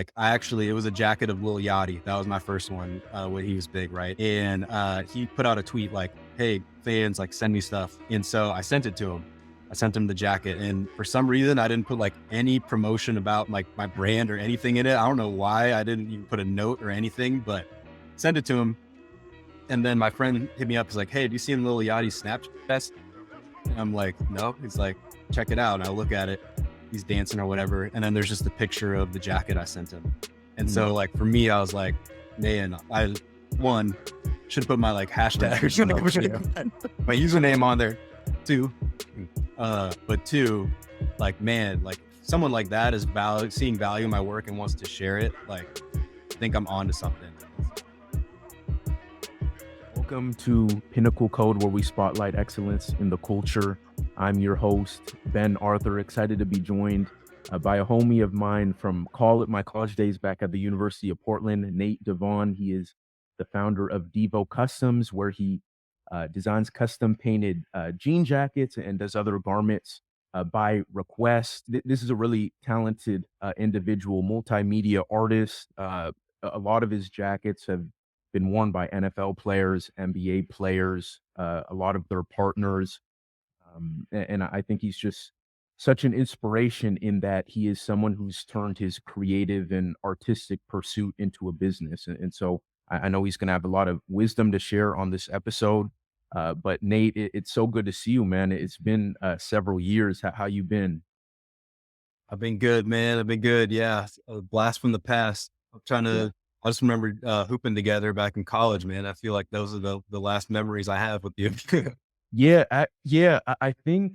it was a jacket of Lil Yachty. That was my first one when he was big, right? And he put out a tweet like, "Hey fans, like send me stuff." And so I sent it to him. I sent him the jacket, and for some reason I didn't put like any promotion about like my brand or anything in it. I don't know why I didn't even put a note or anything, but sent it to him. And then my friend hit me up. He's like, "Hey, do you see Lil Yachty's Snapchat?" And I'm like, "No." He's like, "Check it out." And I look at it. He's dancing or whatever. And then there's just a picture of the jacket I sent him. And so like for me, I was like, man, I one should put my like hashtag or something, my username on there too. But two, like, man, like someone like that is seeing value in my work and wants to share it. Like, I think I'm onto something. Welcome to Pinnacle Code, where we spotlight excellence in the culture. I'm your host, Ben Arthur, excited to be joined by a homie of mine from my college days back at the University of Portland, Nate DeVaughn. He is the founder of DeVoCustoms, where he designs custom painted jean jackets and does other garments by request. This is a really talented individual, multimedia artist. A lot of his jackets have been worn by NFL players, NBA players, a lot of their partners. And I think he's just such an inspiration in that he is someone who's turned his creative and artistic pursuit into a business. And so I know he's going to have a lot of wisdom to share on this episode. But Nate, it's so good to see you, man. It's been several years. How you been? I've been good, man. I've been good. Yeah. A blast from the past. Yeah. I just remember hooping together back in college, man. I feel like those are the last memories I have with you. I think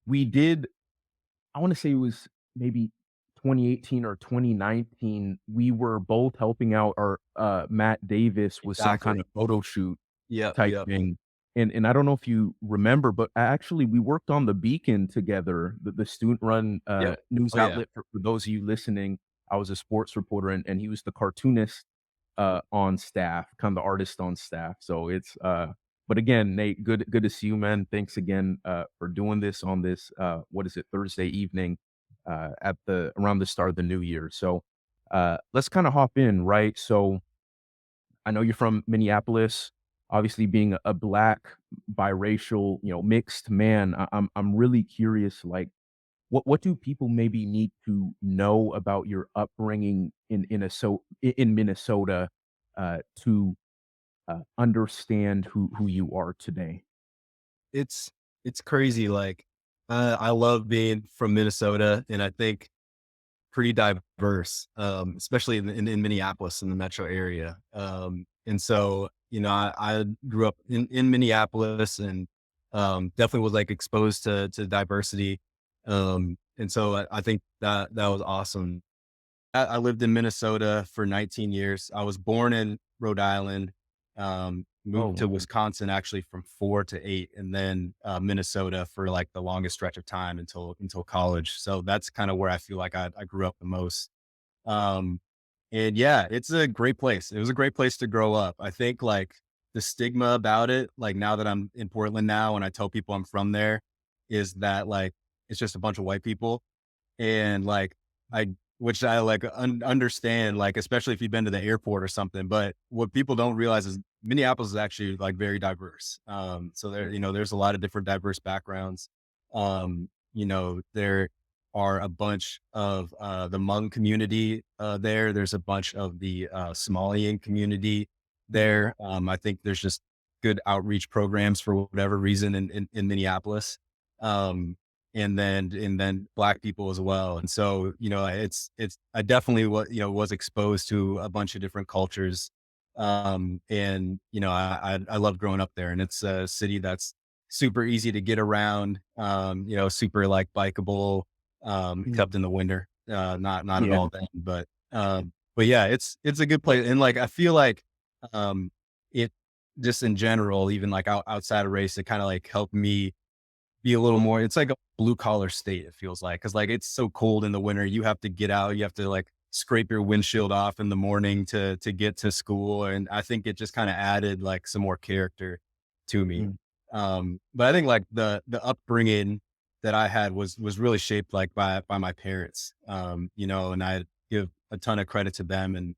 we did. I want to say it was maybe 2018 or 2019. We were both helping out our Matt Davis with some kind Exactly. of photo shoot Yep. type Yep. thing. And I don't know if you remember, but actually we worked on the Beacon together, the student run Yep. news Oh yeah. outlet for those of you listening. I was a sports reporter and he was the cartoonist on staff, kind of the artist on staff. So it's but again, Nate, good to see you, man. Thanks again for doing this on this what is it, Thursday evening at the around the start of the new year. So let's kind of hop in, right? So I know you're from Minneapolis. Obviously, being a black, biracial, mixed man, I'm really curious. Like, what do people maybe need to know about your upbringing in Minnesota to understand who you are today? It's it's crazy. Like I love being from Minnesota, and I think pretty diverse, especially in Minneapolis in the metro area. And so, I grew up in Minneapolis and definitely was like exposed to diversity. And so I think that was awesome. I lived in Minnesota for 19 years. I was born in Rhode Island, moved Oh, to Wisconsin actually from 4 to 8, and then Minnesota for like the longest stretch of time until college. So that's kind of where I feel like I grew up the most. Um, and yeah, it's a great place. It was a great place to grow up. I think like the stigma about it, like now that I'm in Portland now, and I tell people I'm from there, is that like it's just a bunch of white people and like I which I like understand, like, especially if you've been to the airport or something. But what people don't realize is Minneapolis is actually like very diverse. So there's a lot of different diverse backgrounds. There are a bunch of the Hmong community there. There's a bunch of the Somalian community there. I think there's just good outreach programs for whatever reason in Minneapolis. Um, and then black people as well. And so, I definitely was exposed to a bunch of different cultures. And I love growing up there, and it's a city that's super easy to get around, super like bikeable, mm, except in the winter. Not at yeah, all then, but yeah, it's a good place. And like, I feel like, it just in general, even like outside of race, it kind of like helped me be a little more. It's like a blue collar state, it feels like, because like it's so cold in the winter. You have to get out, you have to like scrape your windshield off in the morning to get to school. And I think it just kind of added like some more character to me. mm, But I think like the upbringing that I had was really shaped like by my parents. And give a ton of credit to them. And,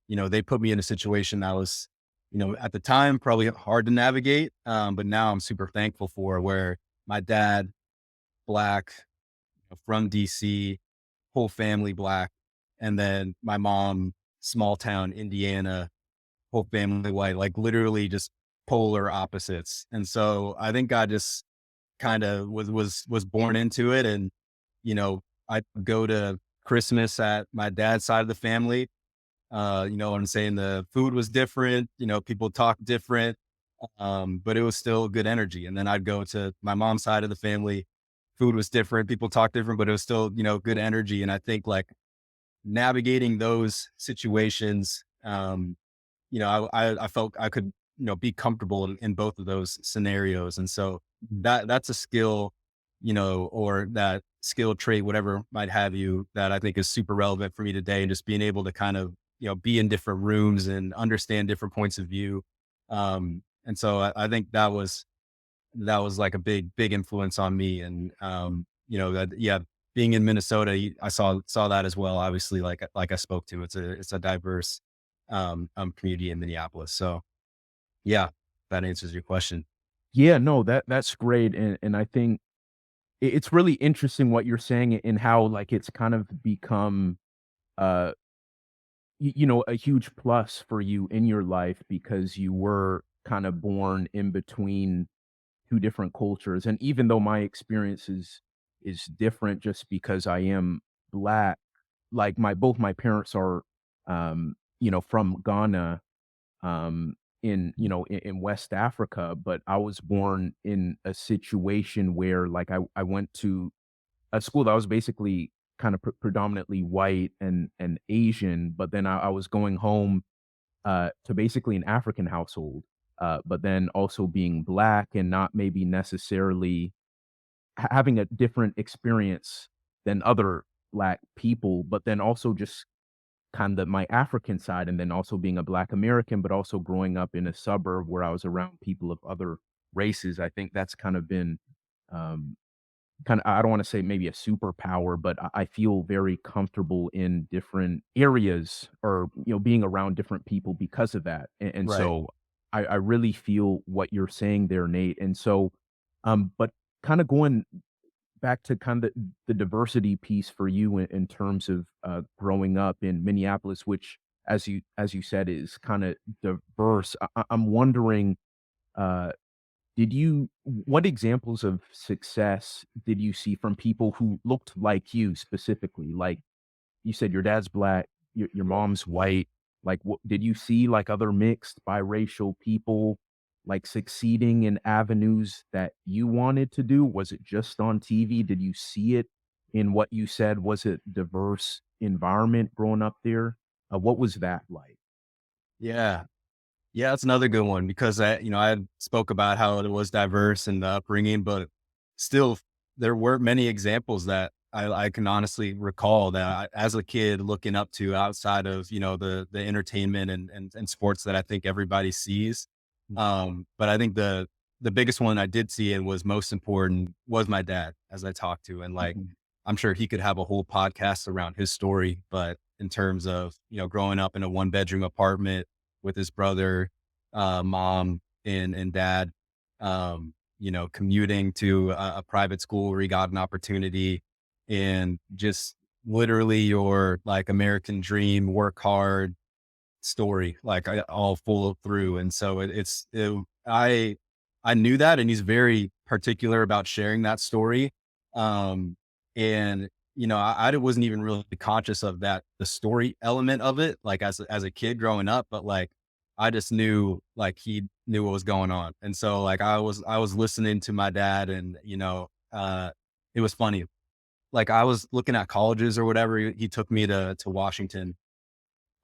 they put me in a situation that was, at the time probably hard to navigate. But now I'm super thankful for, where my dad, Black, from DC, whole family Black. And then my mom, small town, Indiana, whole family white, like literally just polar opposites. And so I think God just kind of was born into it. And, I go to Christmas at my dad's side of the family. What I'm saying, the food was different, people talk different, but it was still good energy. And then I'd go to my mom's side of the family, food was different, people talk different, but it was still, good energy. And I think like navigating those situations, I felt I could, be comfortable in both of those scenarios. And so that's a skill, or that skill trait, whatever might have you, that I think is super relevant for me today. And just being able to kind of, be in different rooms and understand different points of view. And so I think that was like a big influence on me. And, yeah, being in Minnesota, I saw that as well. Obviously, like I spoke to, it's a diverse, community in Minneapolis. So yeah, that answers your question. Yeah, no, that's great, and I think it's really interesting what you're saying and how, like, it's kind of become, uh, a huge plus for you in your life because you were kinda born in between 2 different cultures, and even though my experience is different just because I am Black, like, my parents are, from Ghana, in West Africa, but I was born in a situation where, like, I went to a school that was basically kind of predominantly white and Asian, but then I was going home, to basically an African household, but then also being Black and not maybe necessarily having a different experience than other Black people, but then also just kind of my African side, and then also being a Black American, but also growing up in a suburb where I was around people of other races. I think that's kind of been, um, kind of, I don't want to say maybe a superpower, but I feel very comfortable in different areas or, being around different people because of that. And Right. so I really feel what you're saying there, Nate. And so, but kind of going back to kind of the diversity piece for you in terms of, growing up in Minneapolis, which as you said, is kinda diverse. I'm wondering, uh, what examples of success did you see from people who looked like you specifically? Like, you said your dad's Black, your mom's white. Like, what did you see, like, other mixed biracial people, like, succeeding in avenues that you wanted to do? Was it just on TV? Did you see it in what you said? Was it diverse environment growing up there? What was that like? Yeah. Yeah, that's another good one, because I spoke about how it was diverse in the upbringing, but still there weren't many examples that I can honestly recall that as a kid looking up to, outside of, the entertainment and sports that I think everybody sees. But I think the biggest one I did see and was most important was my dad, as I talked to. And like, Mhm. I'm sure he could have a whole podcast around his story, but in terms of, growing up in a 1-bedroom apartment with his brother, mom and dad, commuting to a private school where he got an opportunity, and just literally your like American dream, work hard story, like all full through. And so I knew that, and he's very particular about sharing that story. Um, and I wasn't even really conscious of that, the story element of it, like as a kid growing up, but like I just knew like he knew what was going on. And so like I was listening to my dad, and it was funny. Like I was looking at colleges or whatever. He took me to Washington,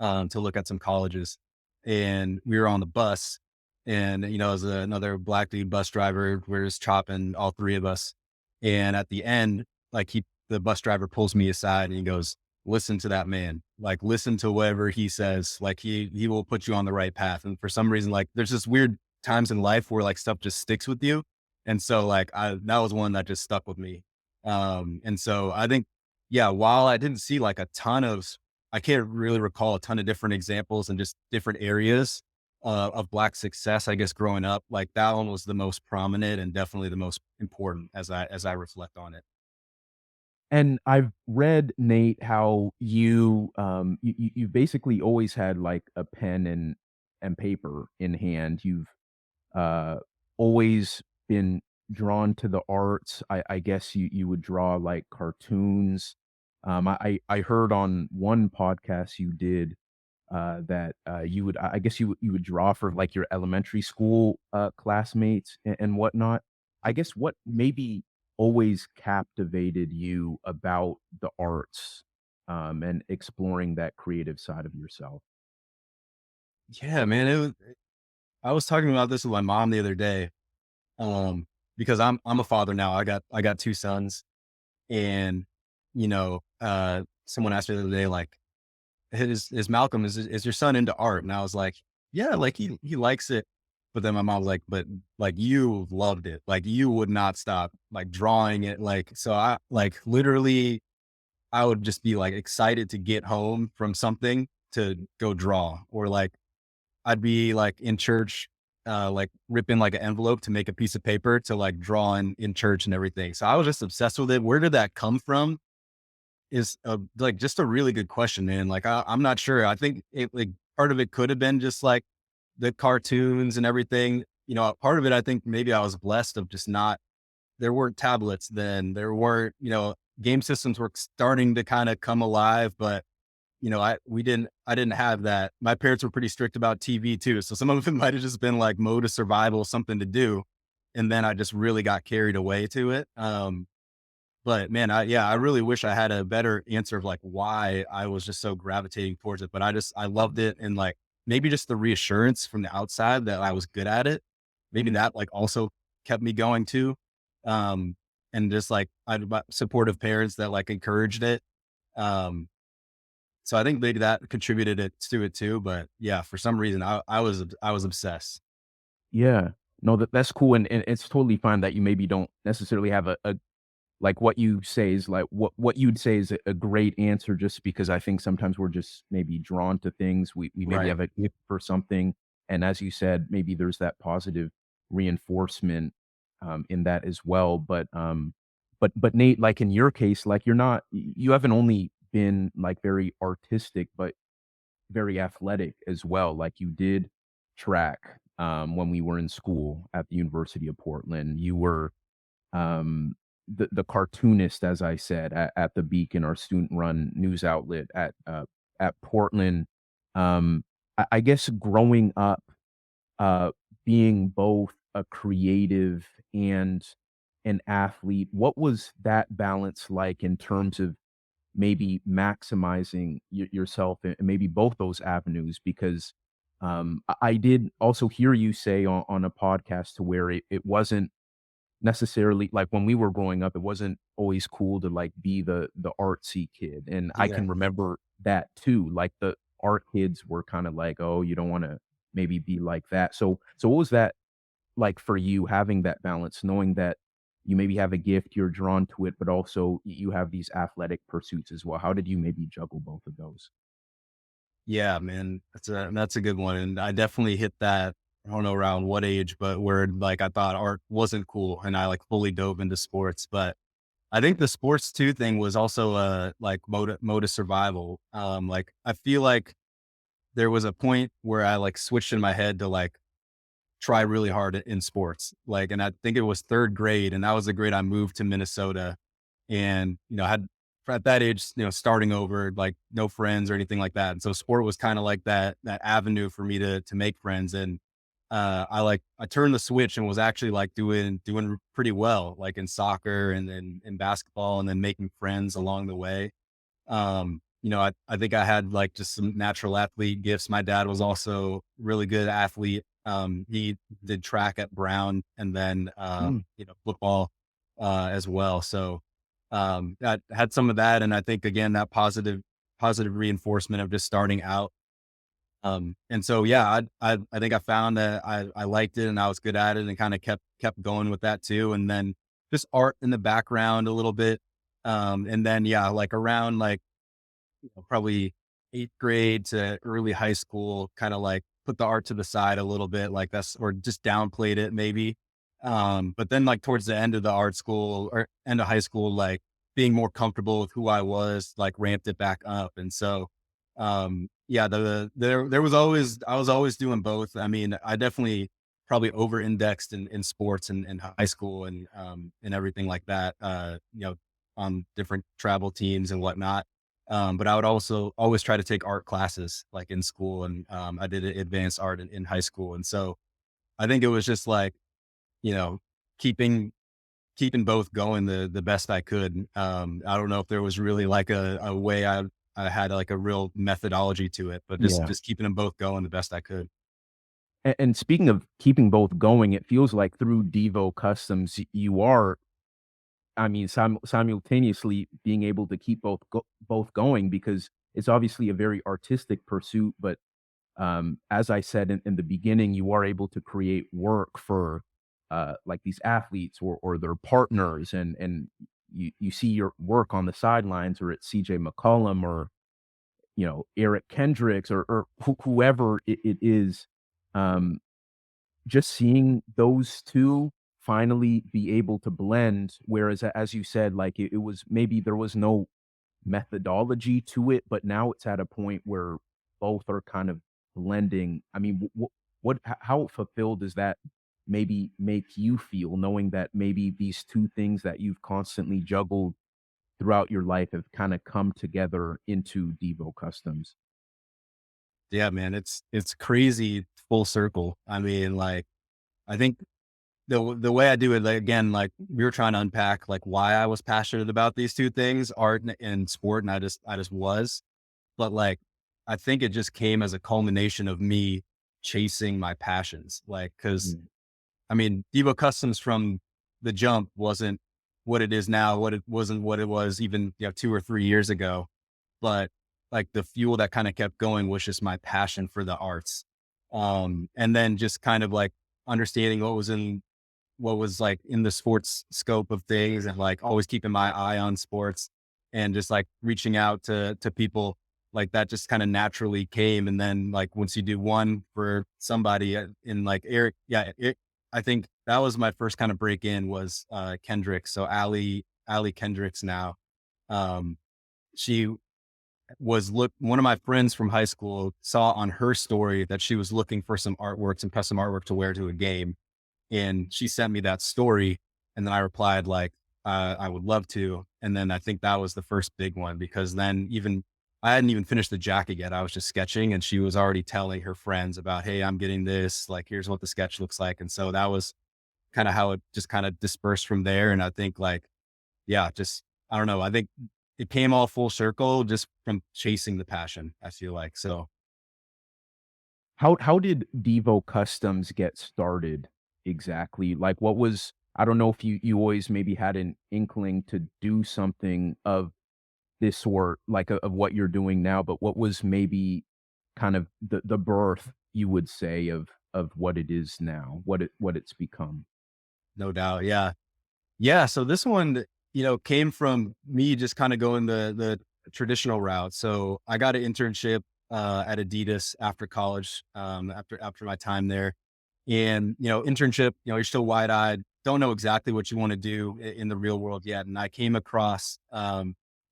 to look at some colleges, and we were on the bus, and it was another Black dude bus driver. We're just chopping, all three of us, and at the end, like the bus driver pulls me aside and he goes, "Listen to that man. Like listen to whatever he says. Like he will put you on the right path." And for some reason, like there's just weird times in life where like stuff just sticks with you, and so like that was one that just stuck with me. And so I think, yeah, while I didn't see like a ton of I can't really recall a ton of different examples in just different areas of Black success. I guess growing up, like that one was the most prominent and definitely the most important as I reflect on it. And I've read, Nate, how you basically always had like a pen and paper in hand. You've uh, always been drawn to the arts. I guess you would draw like cartoons. I heard on one podcast you did that you would I guess you would draw for like your elementary school classmates and whatnot. I guess what maybe always captivated you about the arts and exploring that creative side of yourself. Yeah, man. I was talking about this with my mom the other day, um, because I'm a father now. I got two sons, and someone asked me the other day, like, is Malcolm, is your son into art? And I was like, yeah, like he likes it. But then my mom was like, but like you loved it, like you would not stop like drawing it, like so I like literally I would just be like excited to get home from something to go draw, or like I'd be like in church, like ripping like an envelope to make a piece of paper to like draw in church and everything. So I was just obsessed with it. Where did that come from? Is like just a really good question, man. Like I'm not sure. I think it like part of it could have been just like the cartoons and everything. Part of it, I think maybe I was blessed of just not. There weren't tablets then. There weren't, game systems were starting to kind of come alive, but I didn't have that. My parents were pretty strict about TV too. So some of it might have just been like mode of survival, something to do. And then I just really got carried away to it. But man, I really wish I had a better answer of like why I was just so gravitating towards it. But I loved it. And like maybe just the reassurance from the outside that I was good at it. Maybe that like also kept me going too. Um, and just like I had supportive parents that like encouraged it. Um, so I think maybe that contributed to it too. But yeah, for some reason I was obsessed. Yeah, no, that's cool, and it's totally fine that you maybe don't necessarily have a like what you say is like what you'd say is a great answer, just because I think sometimes we're just maybe drawn to things. We maybe Right. have a gift for something, and as you said, maybe there's that positive reinforcement in that as well. But Nate, like in your case, like you haven't only been like very artistic, but very athletic as well. Like you did track when we were in school at the University of Portland. You were um, the cartoonist, as I said, at the Beacon, our student-run news outlet at Portland. I guess growing up, uh, being both a creative and an athlete, what was that balance like in terms of maybe maximizing yourself and maybe both those avenues? Because I did also hear you say on a podcast to where it wasn't necessarily like when we were growing up, it wasn't always cool to like be the artsy kid. And I Yeah. can remember that too. Like the art kids were kind of like, oh, you don't want to maybe be like that. So what was that like for you, having that balance, knowing that you maybe have a gift, you're drawn to it, but also you have these athletic pursuits as well? How did you maybe juggle both of those? Yeah, man, that's a good one, and I definitely hit that. I don't know around what age, but where like I thought art wasn't cool, and I like fully dove into sports. But I think the sports too thing was also like mode of survival. Like I feel like there was a point where I like switched in my head to like try really hard in sports. Like, and I think it was third grade, and that was the grade I moved to Minnesota, and had at that age, starting over, like no friends or anything like that. And so sport was kind of like that avenue for me to make friends. And I turned the switch and was actually like doing pretty well, like in soccer and then in basketball, and then making friends along the way. I think I had like just some natural athlete gifts. My dad was also really good athlete. He did track at Brown, and then Mm, football as well. So I had some of that, and I think again that positive reinforcement of just starting out. And so yeah, I think I found that I liked it and I was good at it, and kind of kept going with that too. And then just art in the background a little bit. And then yeah, like around like probably eighth grade to early high school, kind of like put the art to the side a little bit, like that's, or just downplayed it maybe. But then like towards the end of the art school or end of high school, like being more comfortable with who I was, like ramped it back up. And so, yeah, there was always, I was always doing both. I mean, I definitely probably over indexed in sports and high school and everything like that, on different travel teams and whatnot. But I would also always try to take art classes like in school. And, I did advanced art in high school. And so I think it was just like, you know, keeping both going the best I could. I don't know if there was really like a way I had like a real methodology to it, but Yeah. just keeping them both going the best I could. And speaking of keeping both going, it feels like through DeVoCustoms, you are, I mean, simultaneously being able to keep both going because it's obviously a very artistic pursuit. But as I said in the beginning, you are able to create work for like these athletes or their partners, and you see your work on the sidelines, or at CJ McCollum, or Eric Kendricks, or whoever it is. Um, just seeing those two finally be able to blend, whereas as you said, like it was, maybe there was no methodology to it, but now it's at a point where both are kind of blending. I mean, how fulfilled does that maybe make you feel, knowing that maybe these two things that you've constantly juggled throughout your life have kind of come together into Devo Customs? Yeah, man, it's crazy full circle. I mean, like, I think the way I do it, like, again, like we were trying to unpack like why I was passionate about these two things, art and sport, and I just was. But like, I think it just came as a culmination of me chasing my passions. Like, cause Mm. I mean, Devo Customs from the jump wasn't what it is now, what it wasn't what it was even, 2 or 3 years ago. But like the fuel that kind of kept going was just my passion for the arts. And then just kind of like understanding what was like in the sports scope of things, and like always keeping my eye on sports, and just like reaching out to people like that just kind of naturally came. And then like once you do one for somebody, in like Eric, yeah, I think that was my first kind of break in was Kendricks. So Ali Kendricks now. Um, she was one of my friends from high school saw on her story that she was looking for some artwork, some custom artwork to wear to a game. And she sent me that story. And then I replied like, I would love to. And then I think that was the first big one, because then even I hadn't even finished the jacket yet. I was just sketching, and she was already telling her friends about, hey, I'm getting this, like, here's what the sketch looks like. And so that was kind of how it just kind of dispersed from there. And I think like, yeah, just, I don't know. I think it came all full circle just from chasing the passion, I feel like. So How did Devo Customs get started exactly? Like, what was, I don't know if you always maybe had an inkling to do something of this sort, like of what you're doing now, but what was maybe kind of the birth, you would say, of what it is now, what it's become? no doubt. Yeah. Yeah, so this one, came from me just kind of going the traditional route. So I got an internship at Adidas after college, after my time there. And, internship, you're still wide eyed, don't know exactly what you want to do in the real world yet. And I came across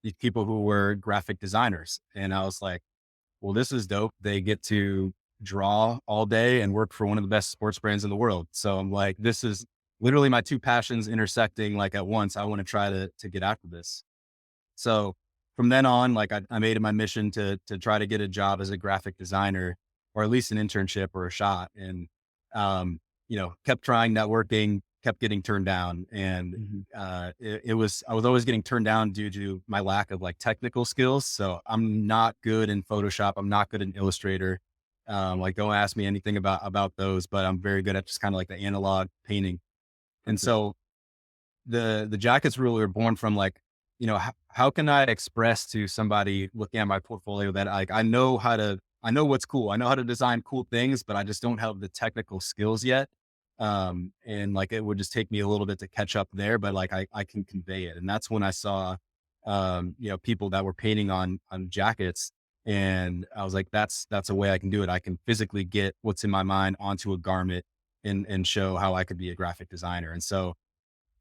these people who were graphic designers. And I was like, well, this is dope. They get to draw all day and work for one of the best sports brands in the world. So I'm like, this is literally my two passions intersecting like at once. I want to try to get after this. So from then on, like I made it my mission to try to get a job as a graphic designer, or at least an internship or a shot. And, kept trying, networking, kept getting turned down. And, Mhm. I was always getting turned down due to my lack of like technical skills. So I'm not good in Photoshop. I'm not good in Illustrator. Like don't ask me anything about those, but I'm very good at just kind of like the analog painting. And Okay. so the jackets really were born from like, how can I express to somebody looking at my portfolio that like, I know what's cool. I know how to design cool things, but I just don't have the technical skills yet. And like, it would just take me a little bit to catch up there, but like, I can convey it. And that's when I saw, people that were painting on jackets. And I was like, that's a way I can do it. I can physically get what's in my mind onto a garment and show how I could be a graphic designer. And so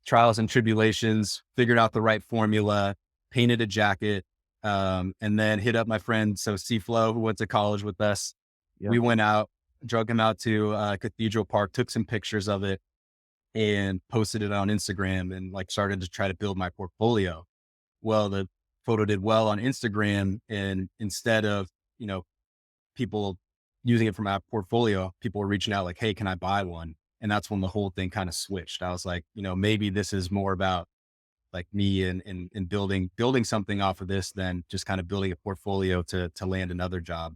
trials and tribulations, figured out the right formula, painted a jacket, and then hit up my friend. So C-Flow, who went to college with us, Yeah. we went out, drug him out to Cathedral Park, took some pictures of it and posted it on Instagram and like started to try to build my portfolio. Well, the photo did well on Instagram, and instead of, you know, people using it for my portfolio, people were reaching out like, "Hey, can I buy one?" And that's when the whole thing kind of switched. I was like, maybe this is more about like me and building something off of this than just kind of building a portfolio to land another job.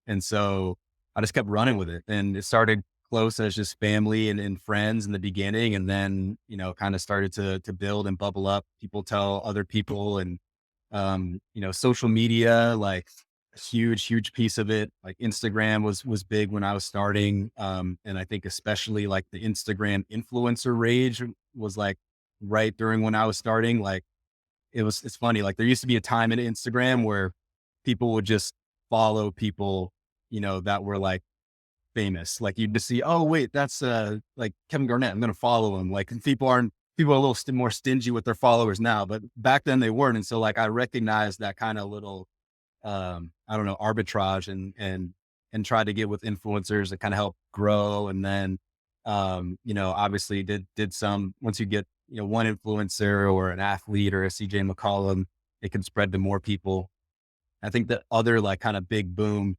And so I just kept running with it, and it started close as just family and friends in the beginning. And then, kind of started to build and bubble up. People tell other people, and, social media, like a huge piece of it. Like Instagram was big when I was starting. And I think especially like the Instagram influencer rage was like right during when I was starting. Like it's funny. Like there used to be a time in Instagram where people would just follow people, that were like famous. Like you'd just see, oh wait, that's like Kevin Garnett. I'm going to follow him. Like people are a little more stingy with their followers now, but back then they weren't. And so like I recognized that kind of little, I don't know, arbitrage and tried to get with influencers that kind of help grow. And then, obviously did some, once you get, one influencer or an athlete or a CJ McCollum, it can spread to more people. I think the other like kind of big boom,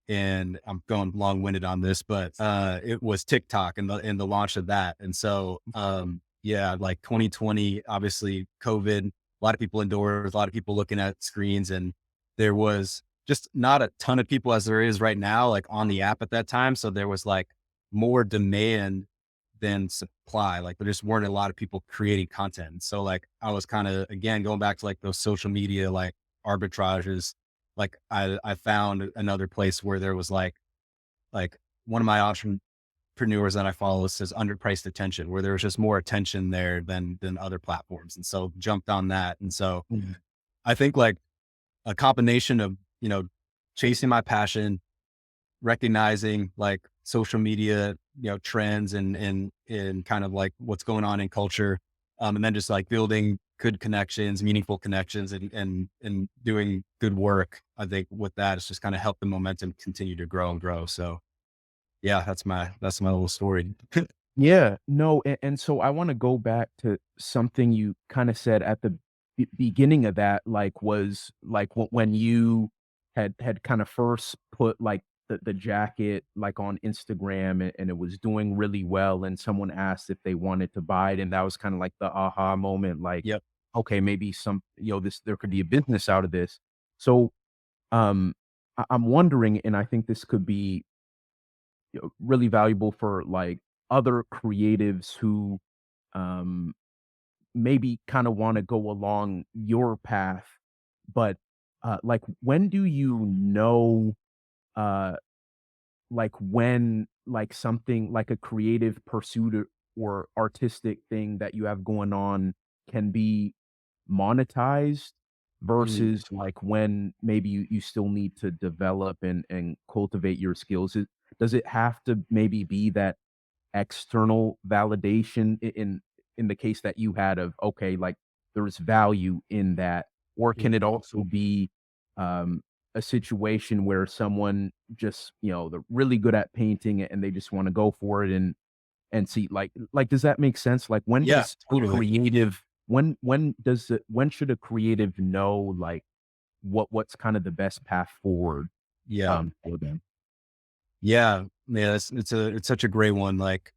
and I'm going long winded on this, but, it was TikTok and the launch of that. And so, yeah, like 2020, obviously COVID, a lot of people indoors, a lot of people looking at screens, and there was just not a ton of people as there is right now, like on the app at that time. So there was like more demand than supply. Like there just weren't a lot of people creating content. So like I was kind of, again, going back to like those social media, like arbitrages, like I found another place where there was like one of my entrepreneurs that I follow says underpriced attention, where there was just more attention there than other platforms. And so jumped on that. And so I think like a combination of, chasing my passion, recognizing like social media, trends and kind of like what's going on in culture. And then just like building good connections, meaningful connections and doing good work. I think with that, it's just kind of helped the momentum continue to grow and grow. So yeah, that's my little story. Yeah, no, and so I wanna go back to something you kinda said at the beginning of that, like, was, like, when you had kinda first put, like, the jacket, like, on Instagram, and it was doing really well, and someone asked if they wanted to buy it, and that was kinda like the aha moment, like, Yep. "Okay, maybe this there could be a business out of this." So, um, I'm wondering, and I think this could be really valuable for like other creatives who um maybe kind of want to go along your path, but like when do you know uh like when like something like a creative pursuit or artistic thing that you have going on can be monetized Mm. versus like when maybe you still need to develop and cultivate your skills? Does it have to maybe be that external validation in the case that you had of, okay, like there's value in that, or can it also be um, a situation where someone just, they're really good at painting and they just want to go for it and see like does that make sense? Like when Yeah, does a totally. creative when should a creative know like what's kind of the best path forward Yeah. for them? Yeah. It's such a great one. Like,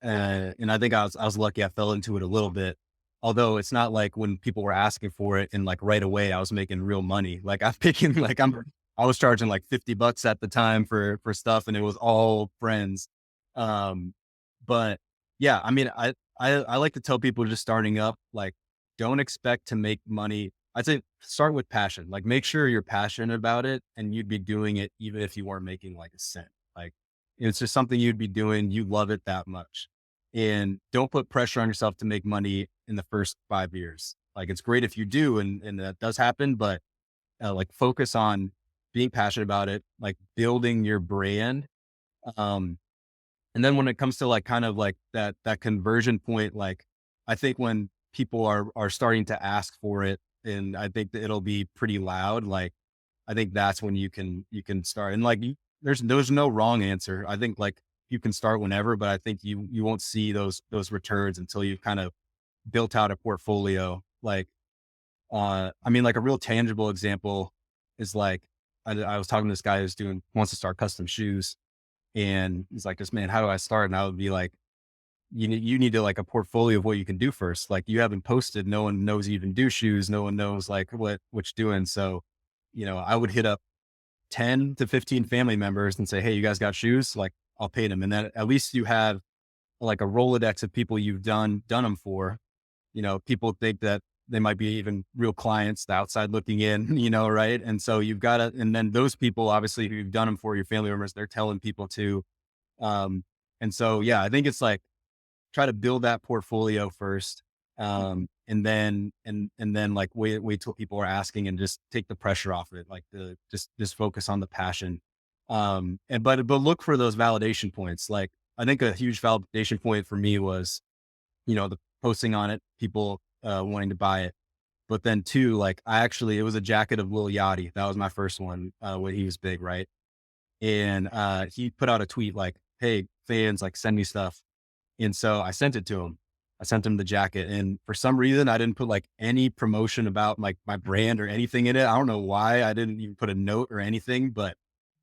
and I think I was lucky. I fell into it a little bit, although it's not like when people were asking for it and like right away I was making real money. Like I'm picking, like I was charging like $50 at the time for stuff, and it was all friends. Um, but yeah, I mean, I like to tell people just starting up, like, don't expect to make money. I'd say start with passion. Like, make sure you're passionate about it, and you'd be doing it even if you weren't making like a cent. Like, it's just something you'd be doing. You love it that much, and don't put pressure on yourself to make money in the first 5 years. Like, it's great if you do, and that does happen, but like focus on being passionate about it, like building your brand. Um, and then when it comes to like kind of like that conversion point, like I think when people are starting to ask for it, and I think that it'll be pretty loud, like I think that's when you can start. And like there's no wrong answer. I think like you can start whenever, but I think you won't see those returns until you've kind of built out a portfolio. Like I mean, like a real tangible example is like I was talking to this guy wants to start custom shoes, and he's like, "Just man, how do I start?" And I would be like, you need to like a portfolio of what you can do first. Like you haven't posted, no one knows you even do shoes, no one knows like what you're doing. So, I would hit up 10 to 15 family members and say, "Hey, you guys got shoes? Like I'll pay them." And then at least you have like a Rolodex of people you've done them for. People think that they might be even real clients, the outside looking in, right? And so you've got to, and then those people, obviously, who you've done them for, your family members, they're telling people too. And so, yeah, I think it's like, try to build that portfolio first. And then like wait till people are asking and just take the pressure off it. Like just focus on the passion. But look for those validation points. Like I think a huge validation point for me was, the posting on it, people wanting to buy it. But then two, like it was a jacket of Lil Yachty. That was my first one when he was big, right? And he put out a tweet like, "Hey fans, like send me stuff." And so I sent it to him. I sent him the jacket. And for some reason, I didn't put like any promotion about like my brand or anything in it. I don't know why I didn't even put a note or anything, but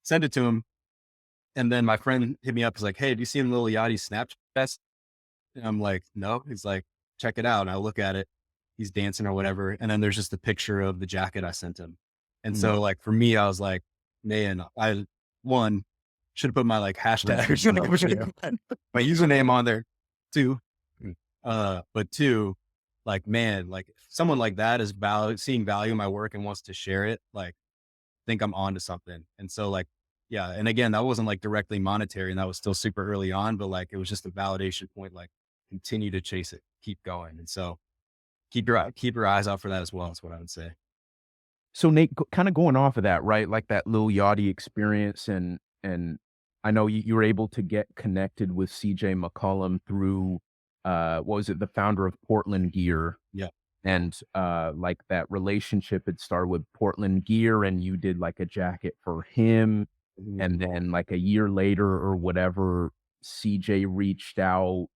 sent it to him. And then my friend hit me up. He's like, "Hey, do you see Lil Yachty's Snapchat?" And I'm like, "No." He's like, "Check it out." And I look at it. He's dancing or whatever. And then there's just a picture of the jacket I sent him. And so like for me, I was like, man, I should have put my like hashtag or something. My username on there too. But two, like, man, like someone like that is seeing value in my work and wants to share it. Like, think I'm onto something. And so like, yeah. And again, that wasn't like directly monetary and that was still super early on, but like, it was just a validation point, like continue to chase it, keep going. And so keep your eyes out for that as well. That's what I would say. So Nate, kind of going off of that, right? Like that Lil Yachty experience, and I know you were able to get connected with CJ McCollum through what was it, the founder of Portland Gear. Yeah. And like that relationship had started with Portland Gear, and you did like a jacket for him. Mhm. And then like a year later or whatever, CJ reached out,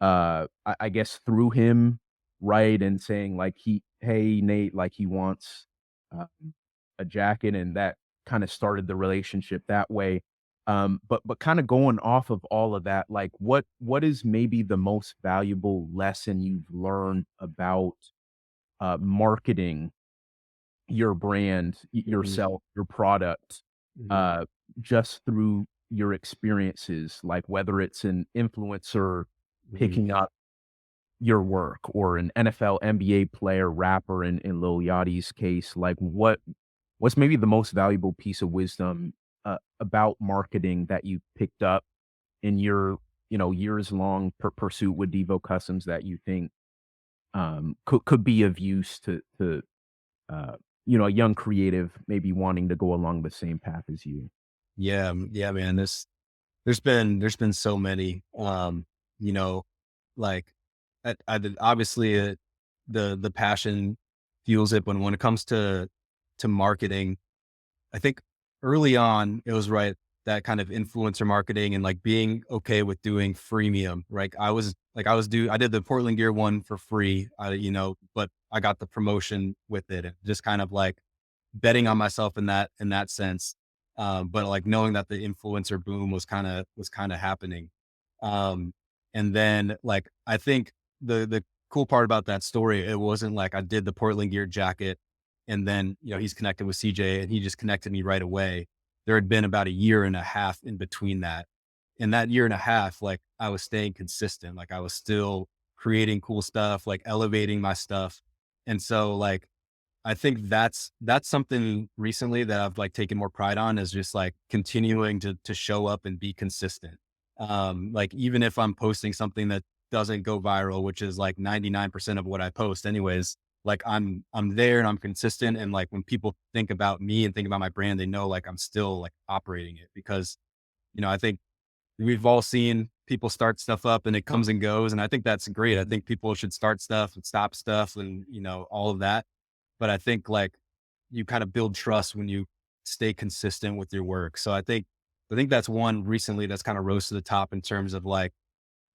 I guess through him, right? And saying like hey Nate, like he wants um, a jacket, and that kind of started the relationship that way. But kind of going off of all of that, like what is maybe the most valuable lesson you've learned about marketing your brand, yourself, your product, Mhm. just through your experiences, like whether it's an influencer Mhm. picking up your work or an NFL, NBA player, rapper in Lil Yachty's case, like what's maybe the most valuable piece of wisdom about marketing that you picked up in your, years long pursuit with DeVoCustoms that you think could be of use to uh, a young creative maybe wanting to go along the same path as you? Yeah. Yeah, man. There's been so many, you know, like obviously the passion fuels it. But when it comes to marketing, I think early on it was right, that kind of influencer marketing and like being okay with doing freemium. Right. I did the Portland Gear one for free, but I got the promotion with it and just kind of like betting on myself in that sense. But like knowing that the influencer boom was kind of happening. Um, and then like, I think the cool part about that story, it wasn't like I did the Portland Gear jacket and then, he's connected with CJ and he just connected me right away. There had been about a year and a half in between that. In that year and a half, like I was staying consistent. Like I was still creating cool stuff, like elevating my stuff. And so like, I think that's something recently that I've like taken more pride on, is just like continuing to show up and be consistent. Like even if I'm posting something that doesn't go viral, which is like 99% of what I post anyways, like I'm there and I'm consistent. And like when people think about me and think about my brand, they know like I'm still like operating it because, I think we've all seen people start stuff up and it comes and goes. And I think that's great. I think people should start stuff and stop stuff and, all of that. But I think like you kind of build trust when you stay consistent with your work. So I think that's one recently that's kind of rose to the top in terms of like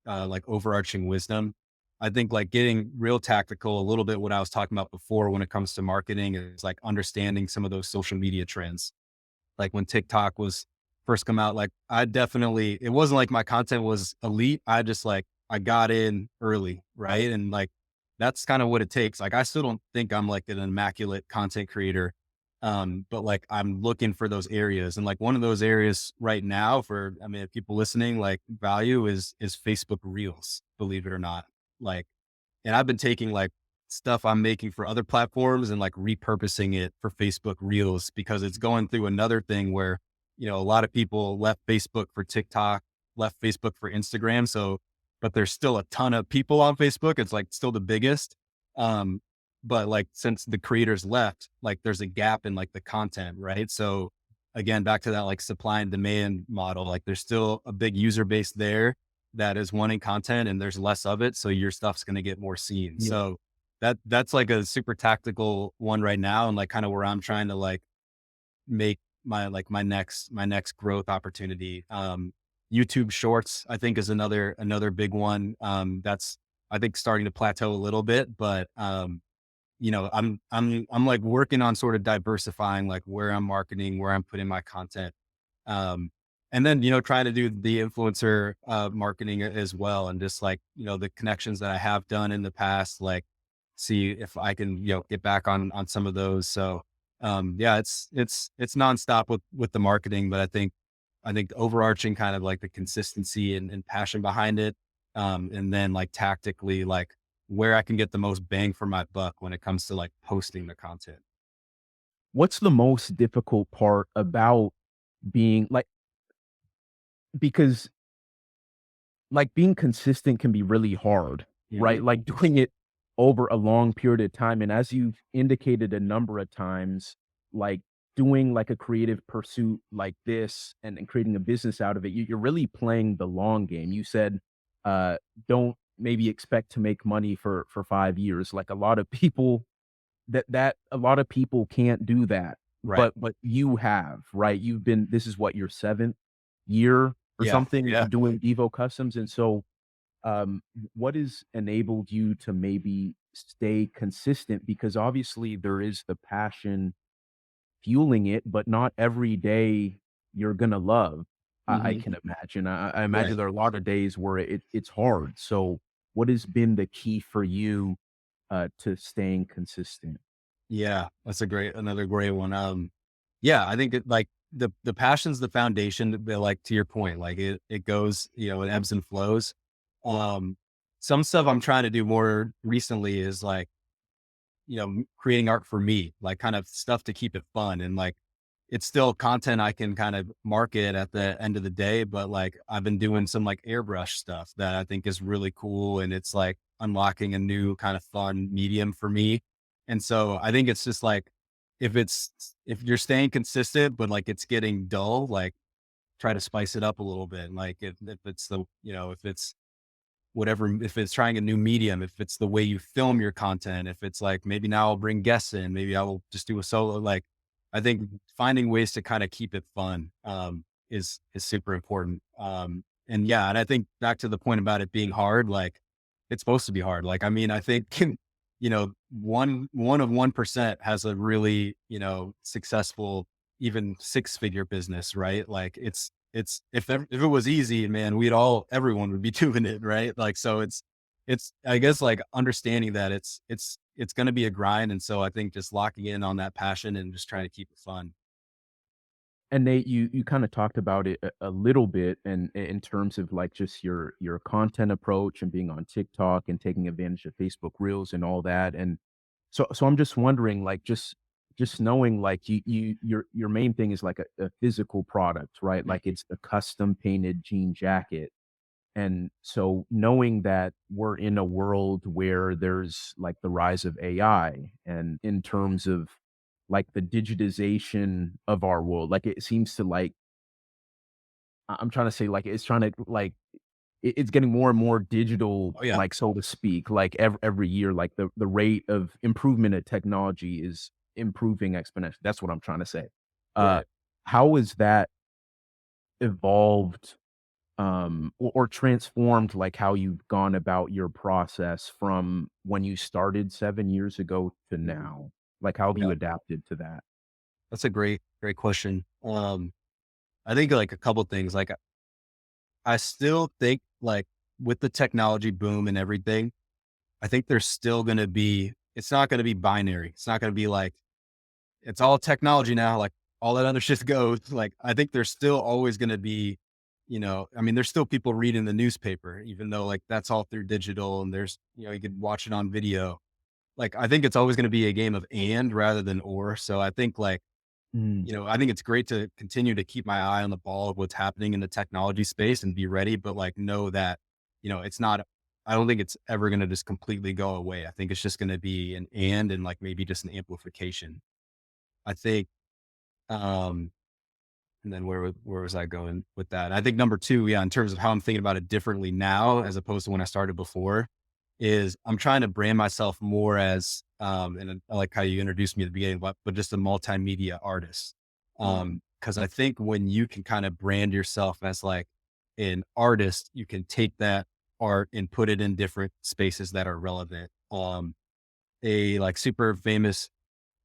overarching wisdom. I think like getting real tactical, a little bit what I was talking about before when it comes to marketing is like understanding some of those social media trends. Like when TikTok was first come out, like it wasn't like my content was elite. I got in early. Right. And like, that's kind of what it takes. Like, I still don't think I'm like an immaculate content creator. But like, I'm looking for those areas. And like one of those areas right now if people listening, like value is Facebook Reels, believe it or not. Like, and I've been taking like stuff I'm making for other platforms and like repurposing it for Facebook Reels because it's going through another thing where, a lot of people left Facebook for TikTok, left Facebook for Instagram. So, but there's still a ton of people on Facebook. It's like still the biggest. Um, but like since the creators left, like there's a gap in like the content, right? So again, back to that like supply and demand model, like there's still a big user base there that is wanting content and there's less of it. So your stuff's going to get more seen. Yeah. So that's like a super tactical one right now. And like kind of where I'm trying to like make my next growth opportunity. YouTube shorts, I think is another big one. That's, I think starting to plateau a little bit, but, I'm like working on sort of diversifying, like where I'm marketing, where I'm putting my content. Um, and then, trying to do the influencer, marketing as well. And just like, the connections that I have done in the past, like see if I can, get back on some of those. So, yeah, it's nonstop with the marketing, but I think overarching kind of like the consistency and passion behind it. And then like tactically, like where I can get the most bang for my buck when it comes to like posting the content. What's the most difficult part about being like, because like being consistent can be really hard, right? Mhm. Like doing it over a long period of time. And as you've indicated a number of times, like doing like a creative pursuit like this and creating a business out of it, you're really playing the long game. You said, uh, don't maybe expect to make money for 5 years. Like a lot of people that a lot of people can't do that, Right. but you have, right? This is what, your 7th year or Yeah. something Yeah. doing DeVoCustoms, and so, what has enabled you to maybe stay consistent? Because obviously there is the passion fueling it, but not every day you're gonna love. I Hmm. can imagine. I imagine Right. there are a lot of days where it's hard. So, what has been the key for you to staying consistent? Yeah. That's another great one. Yeah, I think like the passion's the foundation, but like to your point, like it goes, it ebbs and flows. Um, some stuff I'm trying to do more recently is like, creating art for me, like kind of stuff to keep it fun. And like, it's still content I can kind of market at the end of the day, but like I've been doing some like airbrush stuff that I think is really cool. And it's like unlocking a new kind of fun medium for me. And so I think it's just like, if you're staying consistent, but like it's getting dull, like try to spice it up a little bit. Like if it's if it's whatever, if it's trying a new medium, if it's the way you film your content, if it's like, maybe now I'll bring guests in, maybe I will just do a solo. Like, I think finding ways to kind of keep it fun, is super important. And yeah, and I think back to the point about it being hard, like it's supposed to be hard. Like, I mean, I think, one of 1% has a really, successful, even 6-figure business, right? Like if it was easy, man, everyone would be doing it, right? Like, so I guess like understanding that it's going to be a grind. And so I think just locking in on that passion and just trying to keep it fun. And Nate, you kind of talked about it a little bit, and in terms of like just your content approach and being on TikTok and taking advantage of Facebook Reels and all that. And so I'm just wondering, like just knowing like your main thing is like a physical product, right? Mhm. Like it's a custom painted jean jacket. And so knowing that we're in a world where there's like the rise of AI and in terms of like the digitization of our world, like it seems to like I'm trying to say like it's trying to like it's getting more and more digital, Oh yeah. like so to speak, like every year, like the rate of improvement of technology is improving exponentially. That's what I'm trying to say. Uh, Right. how has that evolved or transformed like how you've gone about your process from when you started 7 years ago to now? Like how have you Yeah. adapted to that? That's a great question. I think like a couple things. Like I still think like with the technology boom and everything, I think there's still going to be, it's not going to be binary. It's not going to be like, it's all technology now. Like all that other shit goes. Like, I think there's still always going to be, I mean, there's still people reading the newspaper, even though like that's all through digital and there's, you could watch it on video. Like, I think it's always going to be a game of and rather than or. So I think like, Mm, I think it's great to continue to keep my eye on the ball of what's happening in the technology space and be ready, but like know that, it's not, I don't think it's ever going to just completely go away. I think it's just going to be an and like maybe just an amplification. I think, um, and then where was I going with that? I think number two, yeah, in terms of how I'm thinking about it differently now, as opposed to when I started before, is I'm trying to brand myself more as, and I like how you introduced me at the beginning, but just a multimedia artist. Cause I think when you can kind of brand yourself as like an artist, you can take that art and put it in different spaces that are relevant. A like super famous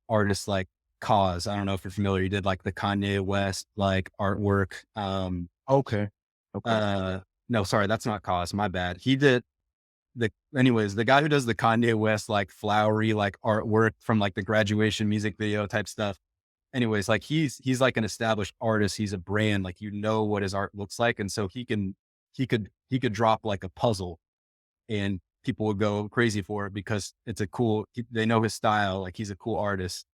artist like Cause. I don't know if you're familiar. He did like the Kanye West like artwork. okay. Okay. No, sorry, that's not Cause. My bad. He did anyways, the guy who does the Kanye West like flowery like artwork from like the graduation music video type stuff. Anyways, like he's like an established artist. He's a brand. Like what his art looks like, and so he could drop like a puzzle and people would go crazy for it because it's they know his style. Like he's a cool artist.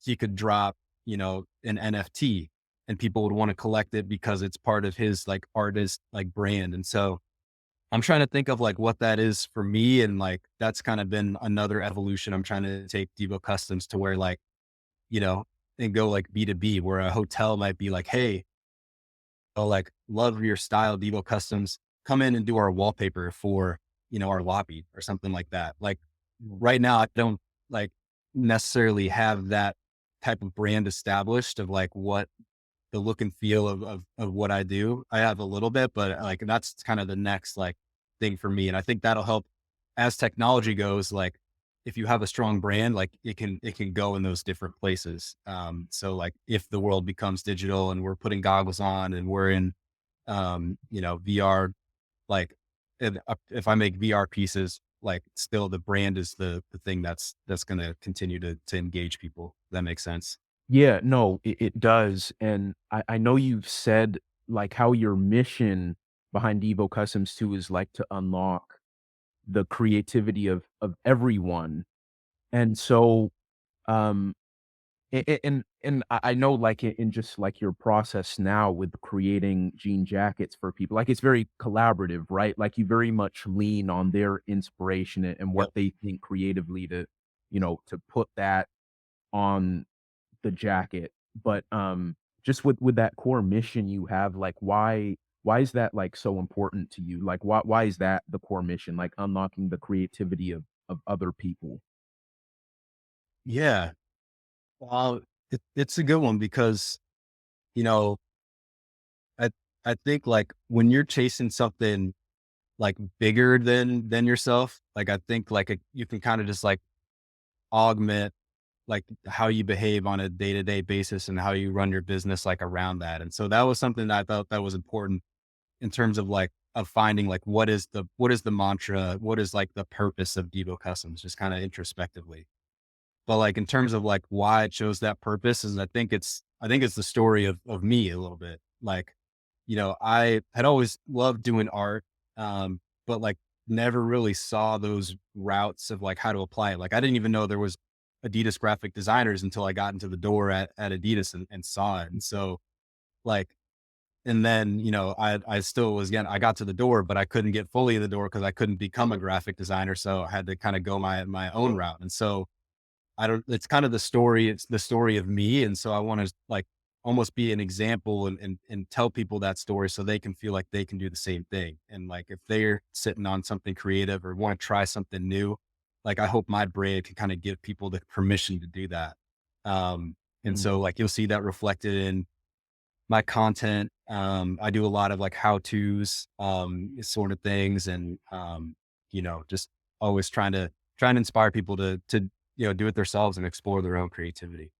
He could drop, an NFT and people would want to collect it because it's part of his like artist, like brand. And so I'm trying to think of like what that is for me. And like, that's kind of been another evolution. I'm trying to take DeVoCustoms to where like, you know, and go like B2B where a hotel might be like, hey, oh, like love your style, DeVoCustoms, come in and do our wallpaper for, our lobby or something like that. Like right now, I don't like necessarily have that type of brand established of like what the look and feel of what I do. I have a little bit, but like that's kind of the next like thing for me. And I think that'll help as technology goes. Like if you have a strong brand, like it can go in those different places. So like if the world becomes digital and we're putting goggles on and we're in, VR, like if I make VR pieces, like still the brand is the thing that's going to continue to engage people. That makes sense. Yeah, no, it does. And I know you've said like how your mission behind Devo Customs too is like to unlock the creativity of everyone. And so um and I know like in just like your process now with creating jean jackets for people, like it's very collaborative, right? Like you very much lean on their inspiration and what Yep. they think creatively to, to put that on the jacket. But, just with that core mission you have, like, why is that, like, so important to you? Like, why is that the core mission, like, unlocking the creativity of other people? Yeah. Well, it's a good one because, you know, I I think like when you're chasing something like bigger than yourself, like I think like you can kind of just like augment like how you behave on a day-to-day basis and how you run your business like around that. And so that was something that I thought that was important in terms of like of finding like what is the mantra, what is like the purpose of Devo Customs, just kind of introspectively. But like in terms of like why I chose that purpose is I think it's the story of me a little bit. Like, I had always loved doing art, but like never really saw those routes of like how to apply it. Like I didn't even know there was Adidas graphic designers until I got into the door at Adidas and saw it. And so like And then, I still was again, I got to the door, but I couldn't get fully in the door because I couldn't become a graphic designer. So I had to kind of go my own route. And so it's kind of the story. It's the story of me. And so I want to like almost be an example and tell people that story so they can feel like they can do the same thing. And like, if they're sitting on something creative or want to try something new, like I hope my brand can kind of give people the permission to do that. And Mm. so like, you'll see that reflected in my content. I do a lot of like how to's, sort of things. And, just always trying to inspire people to do it themselves and explore their own creativity.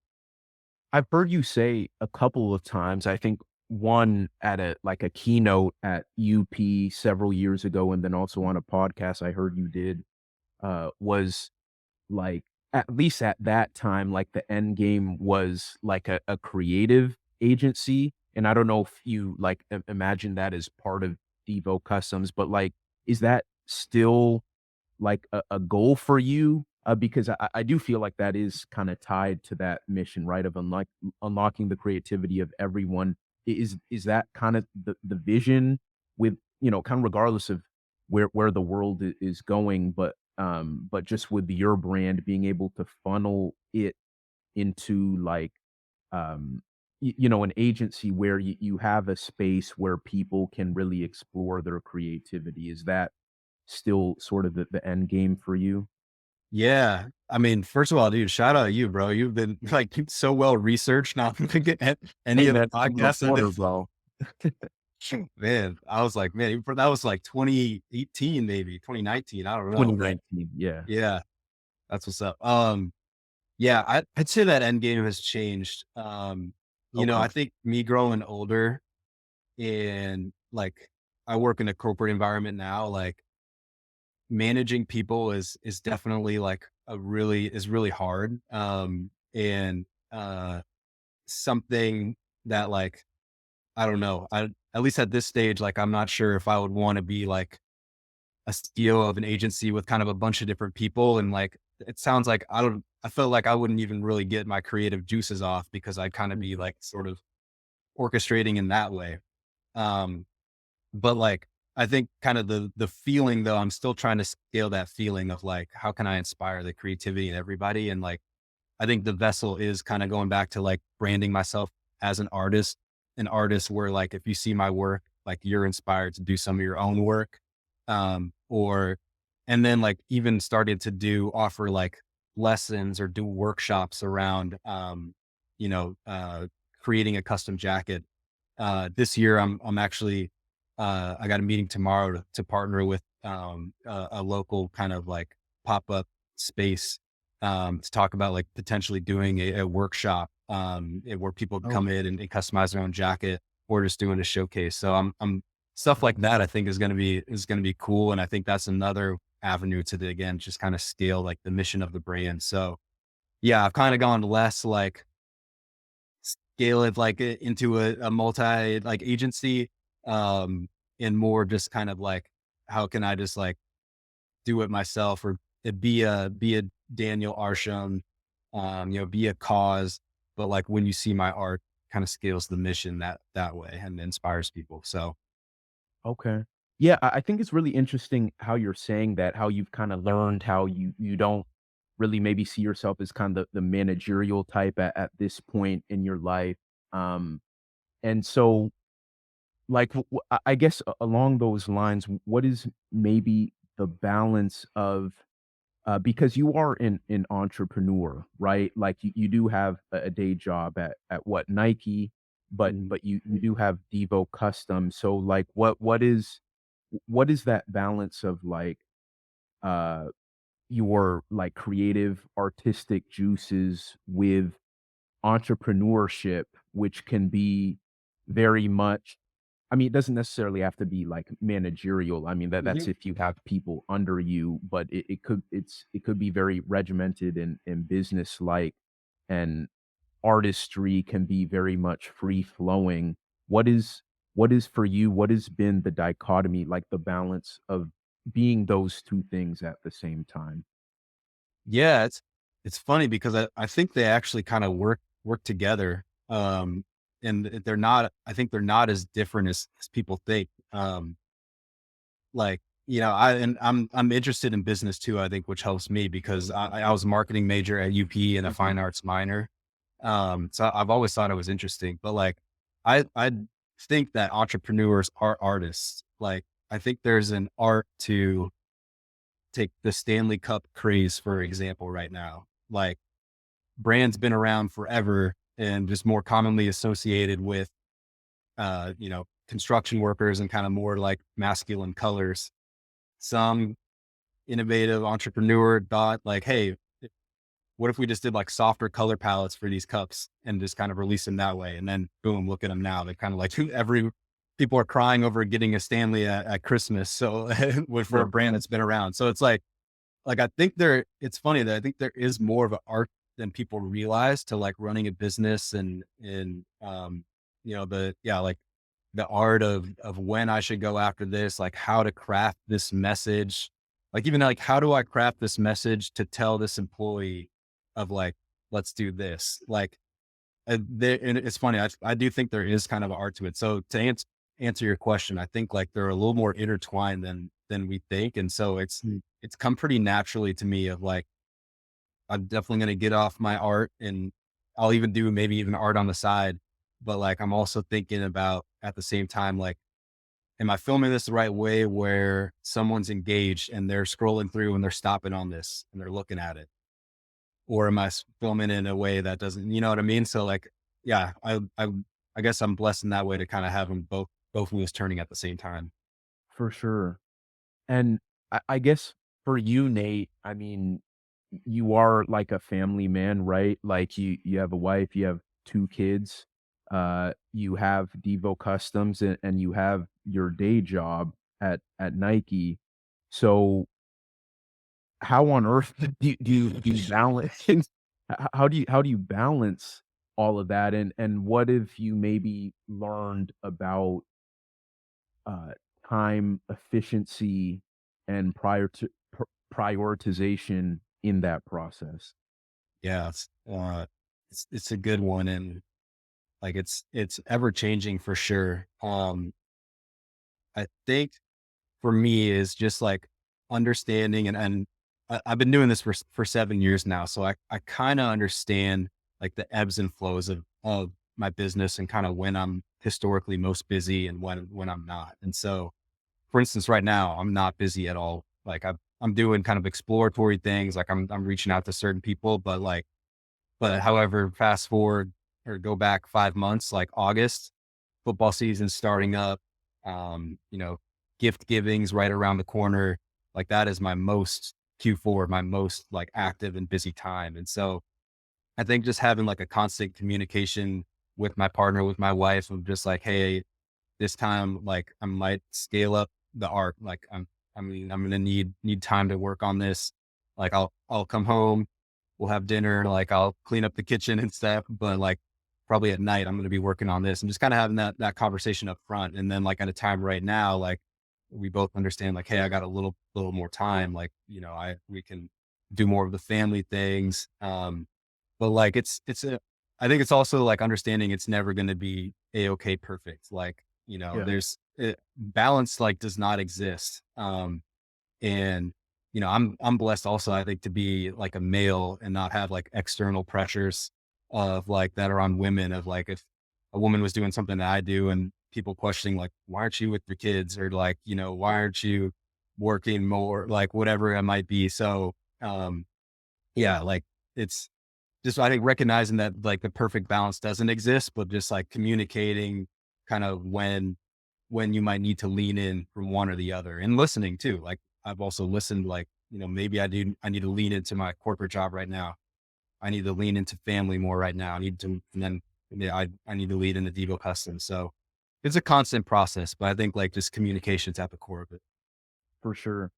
I've heard you say a couple of times, I think one at a keynote at UP several years ago, and then also on a podcast I heard you did, was like, at least at that time, like the end game was like a creative agency. And I don't know if you like imagine that as part of DeVoCustoms, but like, is that still like a goal for you? Because I do feel like that is kind of tied to that mission, right? Of unlocking the creativity of everyone. Is that kind of the vision with, kind of regardless of where the world is going, but just with your brand being able to funnel it into like, an agency where you have a space where people can really explore their creativity. Is that still sort of the end game for you? Yeah. I mean, first of all, dude, shout out to you, bro. You've been like so well researched. Not looking at any Hey, of the man, I'm a podcasts I did. reporter, bro. Man, I was like, man, that was like 2018, maybe 2019. I don't know. 2019, yeah. Yeah, that's what's up. Yeah, I'd say that end game has changed. Okay. I think me growing older and like I work in a corporate environment now, like managing people is definitely like is really hard. And something that like I don't know. At least at this stage, like I'm not sure if I would want to be like a CEO of an agency with kind of a bunch of different people. And like it sounds like I felt like I wouldn't even really get my creative juices off because I'd kind of be Mhm. like sort of orchestrating in that way. Um, but like I think kind of the feeling though, I'm still trying to scale that feeling of like how can I inspire the creativity in everybody? And like I think the vessel is kind of going back to like branding myself as an artist where like if you see my work, like you're inspired to do some of your own work. Or and then like even started to offer like lessons or do workshops around you know, uh creating a custom jacket. This year I'm actually I got a meeting tomorrow to partner with a local kind of like pop-up space to talk about like potentially doing a workshop where people can Oh, come in and customize their own jacket or just doing a showcase. So I'm stuff like that I think is gonna be cool. And I think that's another avenue to again, just kind of scale like the mission of the brand. So yeah, I've kind of gone less like scale it like into a multi like agency, um, and more just kind of like, how can I just like do it myself or be a Daniel Arsham, be a cause, but like when you see my art kind of scales the mission that way and inspires people. So okay. Yeah, I think it's really interesting how you're saying that, how you've kinda learned how you don't really maybe see yourself as kind of the managerial type at this point in your life. Um, and so, like, I guess along those lines, what is maybe the balance of, because you are an entrepreneur, right? Like you do have a day job at what, Nike, but mhm. you do have Devo Custom. So like what is that balance of like uh your like creative artistic juices with entrepreneurship, which can be very much, I mean, it doesn't necessarily have to be like managerial. I mean, that's Mhm. if you have people under you, but it could be very regimented and business like, and artistry can be very much free flowing. What is what is for you? What has been the dichotomy, like the balance of being those two things at the same time? Yeah, it's funny because I think they actually kind of work together. and they're not, I think they're not as different as people think. Like, I'm interested in business too, I think, which helps me because I was a marketing major at UP and a fine arts minor. So I've always thought it was interesting, but like, I think that entrepreneurs are artists. Like, I think there's an art to take the Stanley Cup craze, for example, right now. Like, brand's been around forever and just more commonly associated with, construction workers and kind of more like masculine colors. Some innovative entrepreneur thought like, hey, what if we just did like softer color palettes for these cups and just kind of release them that way? And then boom, look at them now. They kind of like people are crying over getting a Stanley at Christmas. So for a brand that's been around. So it's like, I think it's funny that I think there is more of an art than people realize to like running a business like the art of when I should go after this, like how to craft this message, like even like, how do I craft this message to tell this employee of like, let's do this. Like, and it's funny. I do think there is kind of an art to it. So to answer your question, I think like they're a little more intertwined than we think. And so it's come pretty naturally to me of like, I'm definitely going to get off my art and I'll even do maybe even art on the side. But like, I'm also thinking about at the same time, like, am I filming this the right way where someone's engaged and they're scrolling through and they're stopping on this and they're looking at it? Or am I filming in a way that doesn't, you know what I mean? So like, yeah, I guess I'm blessed in that way to kind of have them both wheels turning at the same time. For sure. And I guess for you, Nate, I mean, you are like a family man, right? Like you have a wife, you have 2 kids, you have DeVoCustoms and you have your day job at Nike. So how on earth do you balance how do you balance all of that? And what have you maybe learned about uh, time efficiency and prioritization in that process? Yeah, it's a good one, and like it's ever changing for sure. I think for me is just like understanding and I've been doing this for 7 years now, so I kind of understand like the ebbs and flows of my business and kind of when I'm historically most busy and when I'm not. And so, for instance, right now I'm not busy at all. Like I'm doing kind of exploratory things, like I'm reaching out to certain people, but however, fast forward or go back 5 months, like August, football season starting up, gift givings right around the corner. Like that is my most Q4, my most like active and busy time. And so I think just having like a constant communication with my partner, with my wife, of just like, hey, this time, like I might scale up the art. Like I'm going to need time to work on this. Like I'll come home, we'll have dinner, like I'll clean up the kitchen and stuff, but like probably at night, I'm going to be working on this and just kind of having that conversation up front. And then like at a time right now, like we both understand like, hey, I got a little more time. Like, we can do more of the family things. But like, I think it's also like understanding it's never going to be a-okay perfect. Like, Yeah. balance like does not exist. And I'm blessed also, I think, to be like a male and not have like external pressures of like that are on women of like, if a woman was doing something that I do and people questioning like, why aren't you with your kids? Or like, why aren't you working more? Like whatever it might be. So, yeah, like it's just, I think recognizing that like the perfect balance doesn't exist, but just like communicating kind of when you might need to lean in from one or the other and listening too. Like I've also listened, like, maybe I need to lean into my corporate job right now. I need to lean into family more right now. And then I need to lead into DeVoCustom. So it's a constant process, but I think like just communication's at the core of it. For sure.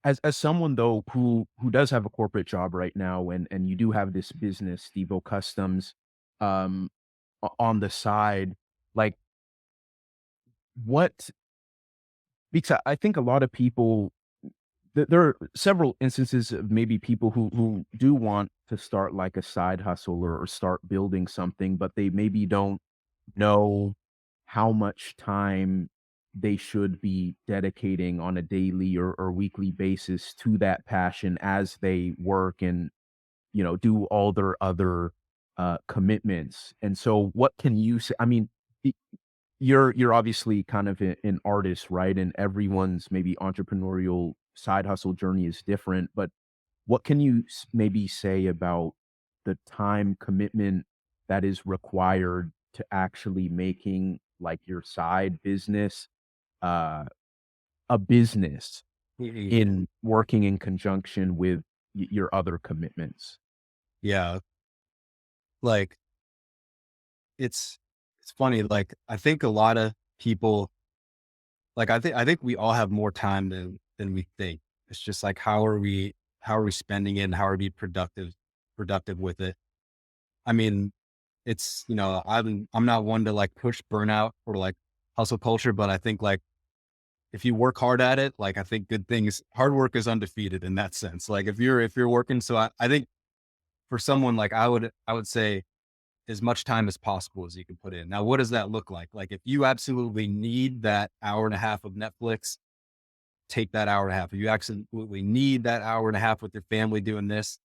As someone though who does have a corporate job right now and you do have this business, DeVoCustoms, um, on the side, like what because I think a lot of people there are several instances of maybe people who do want to start like a side hustle or start building something, but they maybe don't know how much time they should be dedicating on a daily or weekly basis to that passion as they work and, do all their other commitments. And so what can you say? I mean, y- you're obviously kind of an artist, right? And everyone's maybe entrepreneurial side hustle journey is different, but what can you maybe say about the time commitment that is required to actually making like your side business uh, a business Mhm. in working in conjunction with your other commitments? Yeah. Like it's, it's funny. Like I think a lot of people, like I think we all have more time than we think. It's just like, how are we spending it and how are we productive with it? I mean, it's, I'm not one to like push burnout or like hustle culture, but I think like if you work hard at it, like I think hard work is undefeated in that sense. Like if you're working, so I think for someone like I would say as much time as possible as you can put in. Now, what does that look like? Like if you absolutely need that hour and a half of Netflix, take that hour and a half. If you absolutely need that hour and a half with your family doing this,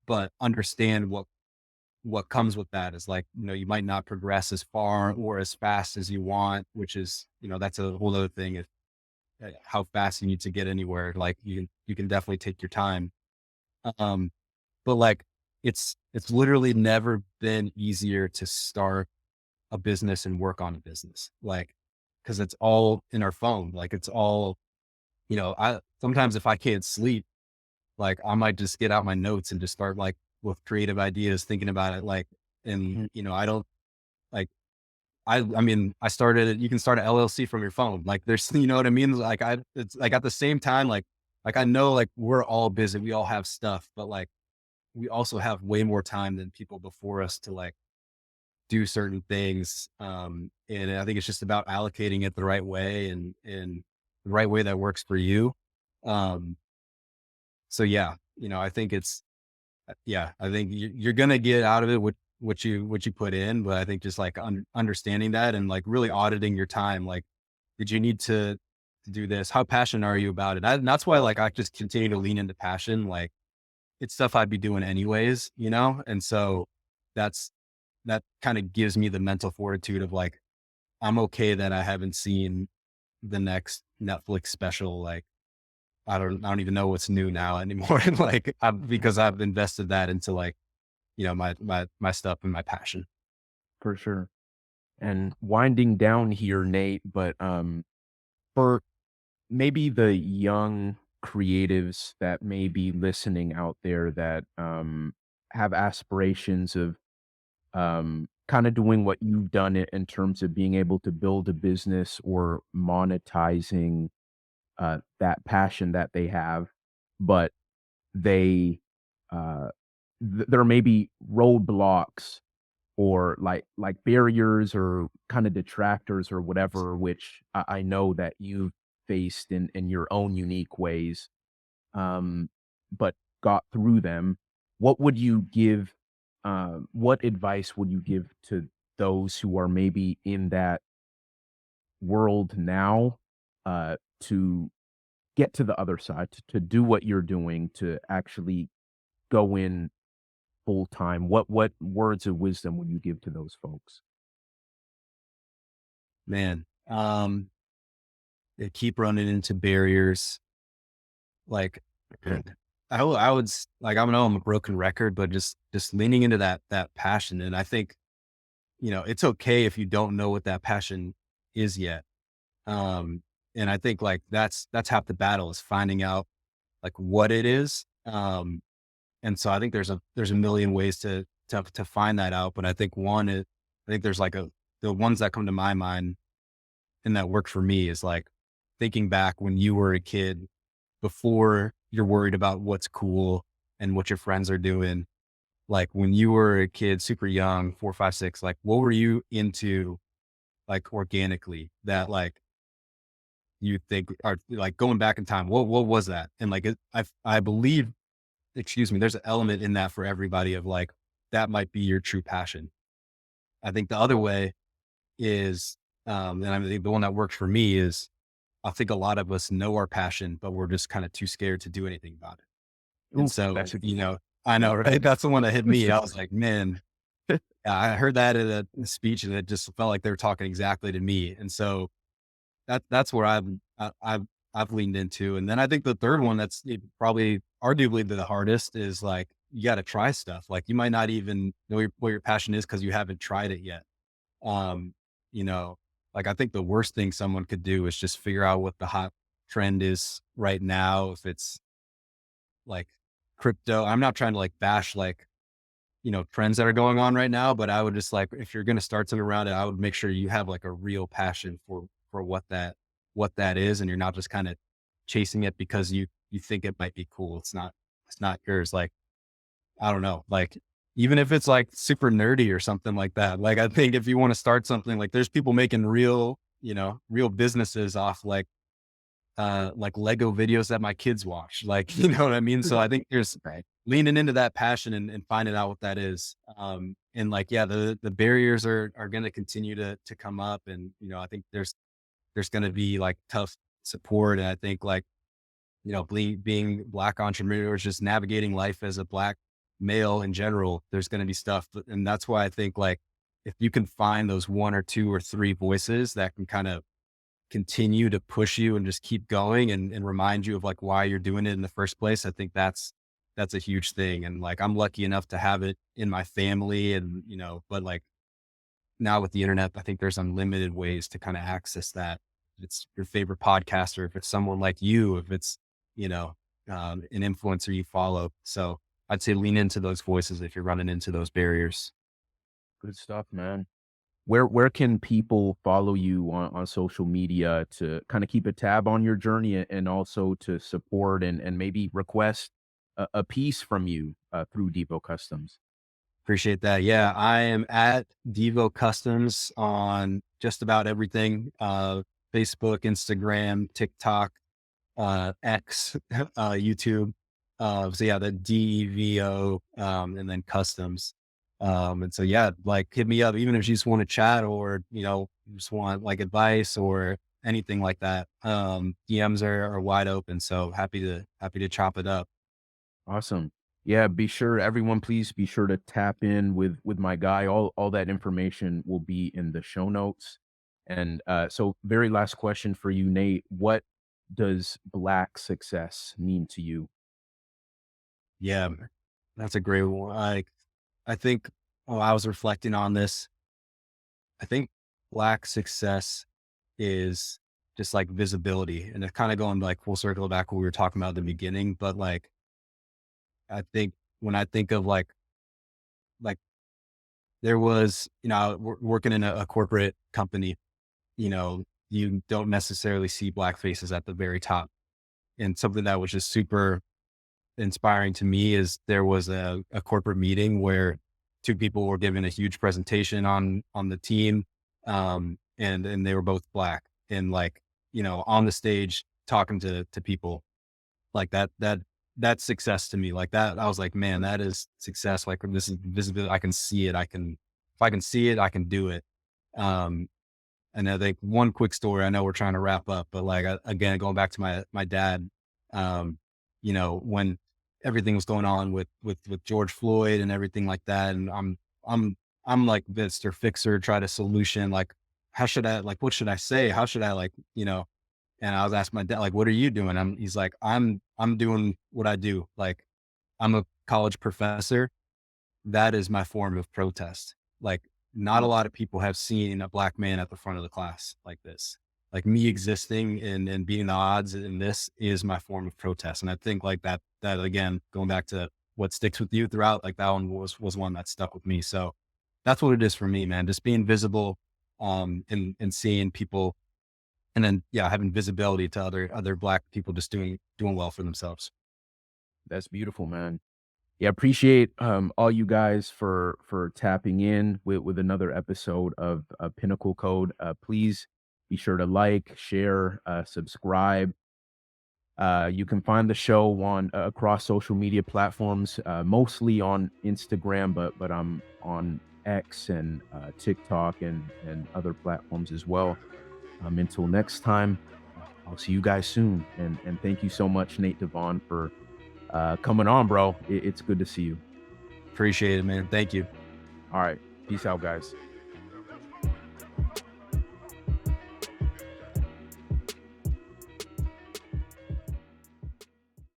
but understand what comes with that is like, you might not progress as far or as fast as you want, which is, that's a whole other thing. If how fast you need to get anywhere, like you can definitely take your time. Um, but like it's literally never been easier to start a business and work on a business. Like, cause it's all in our phone. Like it's all, I sometimes if I can't sleep, like I might just get out my notes and just start like with creative ideas, thinking about it. Like, and Mhm. I don't like, I mean, you can start an LLC from your phone. Like there's, you know what I mean? Like it's like at the same time, like I know like we're all busy. We all have stuff, but like we also have way more time than people before us to like do certain things. And I think it's just about allocating it the right way and the right way that works for you. Um, so yeah, I think yeah, I think you're gonna get out of it what you put in, but I think just like understanding that and like really auditing your time. Like, did you need to do this? How passionate are you about it? And that's why like I just continue to lean into passion. Like it's stuff I'd be doing anyways, And so that's that kind of gives me the mental fortitude of like I'm okay that I haven't seen the next Netflix special. Like I don't even know what's new now anymore. Like because I've invested that into like, my stuff and my passion. For sure. And winding down here, Nate, but for maybe the young creatives that may be listening out there that have aspirations of kind of doing what you've done in terms of being able to build a business or monetizing that passion that they have, but they uh, there may be roadblocks or like barriers or kind of detractors or whatever, which I know that you've faced in your own unique ways, but got through them. What would you give? What advice would you give to those who are maybe in that world now to get to the other side, to do what you're doing, to actually go in full time? What words of wisdom would you give to those folks? Man, they keep running into barriers. Like I would like I know I'm a broken record, but just leaning into that passion. And I think, it's okay if you don't know what that passion is yet. Um, and I think like that's half the battle is finding out like what it is. And so I think there's a million ways to find that out. But I think one is I think there's like the ones that come to my mind and that work for me is like thinking back when you were a kid before you're worried about what's cool and what your friends are doing. Like when you were a kid, super young, 4, 5, 6, like what were you into like organically that like you think are like going back in time? What was that? And like I believe, excuse me, there's an element in that for everybody of like that might be your true passion. I think the other way is, and I think the one that works for me is, I think a lot of us know our passion, but we're just kind of too scared to do anything about it. And Ooh, so, that's a I know, right? That's the one that hit me. I was like, man, good. I heard that in a speech, and it just felt like they were talking exactly to me. And so that's where I've leaned into. And then I think the third one that's probably arguably the hardest is like, you got to try stuff. Like you might not even know what your passion is because you haven't tried it yet. Um, you know, like I think the worst thing someone could do is just figure out what the hot trend is right now. If it's like crypto, I'm not trying to like bash like, trends that are going on right now, but I would just like, if you're going to start something around it, I would make sure you have like a real passion for what that is. And you're not just kind of chasing it because you think it might be cool. It's not yours. Like, I don't know, like, even if it's like super nerdy or something like that, like, I think if you want to start something, like there's people making real businesses off like Lego videos that my kids watch, like, you know what I mean? So I think there's Right. leaning into that passion and finding out what that is. And like, yeah, the barriers are going to continue to come up. And, I think there's going to be like tough support. And I think like, being Black entrepreneurs, just navigating life as a Black male in general, there's going to be stuff. And that's why I think like, if you can find those one or two or three voices that can kind of continue to push you and just keep going and remind you of like why you're doing it in the first place, I think that's a huge thing. And like, I'm lucky enough to have it in my family and, but like now with the internet, I think there's unlimited ways to kind of access that. If it's your favorite podcaster, if it's someone like you, if it's, an influencer you follow. So I'd say lean into those voices if you're running into those barriers. Good stuff, man. Where can people follow you on social media to kind of keep a tab on your journey and also to support and maybe request a piece from you through DeVoCustoms? Appreciate that. Yeah, I am at DeVoCustoms on just about everything. Facebook, Instagram, TikTok, X, YouTube. So yeah, the DEVO, and then customs. And so, yeah, like hit me up, even if you just want to chat or, just want like advice or anything like that. DMs are wide open. So happy to chop it up. Awesome. Yeah, be sure everyone please be sure to tap in with my guy. All that information will be in the show notes. And so very last question for you, Nate. What does Black success mean to you? Yeah, that's a great one. I think, I was reflecting on this. I think Black success is just like visibility, and it's kind of going like full circle back what we were talking about at the beginning. But like, I think when I think of like there was, working in a corporate company, you don't necessarily see Black faces at the very top. And something that was just super inspiring to me is there was a corporate meeting where two people were giving a huge presentation on the team. And they were both Black and like, on the stage talking to people like that's success to me. Like that, I was like, man, that is success. Like this is visibility. I can see it. If I can see it, I can do it. Um, and I think one quick story, I know we're trying to wrap up, but like, again, going back to my dad, um, when everything was going on with George Floyd and everything like that. And I'm like Mr. Fixer, try to solution, like, how should I, like, what should I say? How should I like, and I was asking my dad, like, what are you doing? He's like, I'm doing what I do. Like, I'm a college professor. That is my form of protest. Like, not a lot of people have seen a Black man at the front of the class like this. Like me existing and beating the odds in this is my form of protest. And I think like that again, going back to what sticks with you throughout, like that one was one that stuck with me. So that's what it is for me, man. Just being visible, and seeing people, and then, yeah, having visibility to other Black people just doing well for themselves. That's beautiful, man. Yeah, appreciate all you guys for tapping in with another episode of Pinnacle Code. Please be sure to like, share, subscribe. You can find the show on across social media platforms, mostly on Instagram, but I'm on X and TikTok and other platforms as well. Until next time, I'll see you guys soon. And thank you so much, Nate DeVaughn, for coming on, bro. It's good to see you. Appreciate it, man. Thank you. All right. Peace out, guys.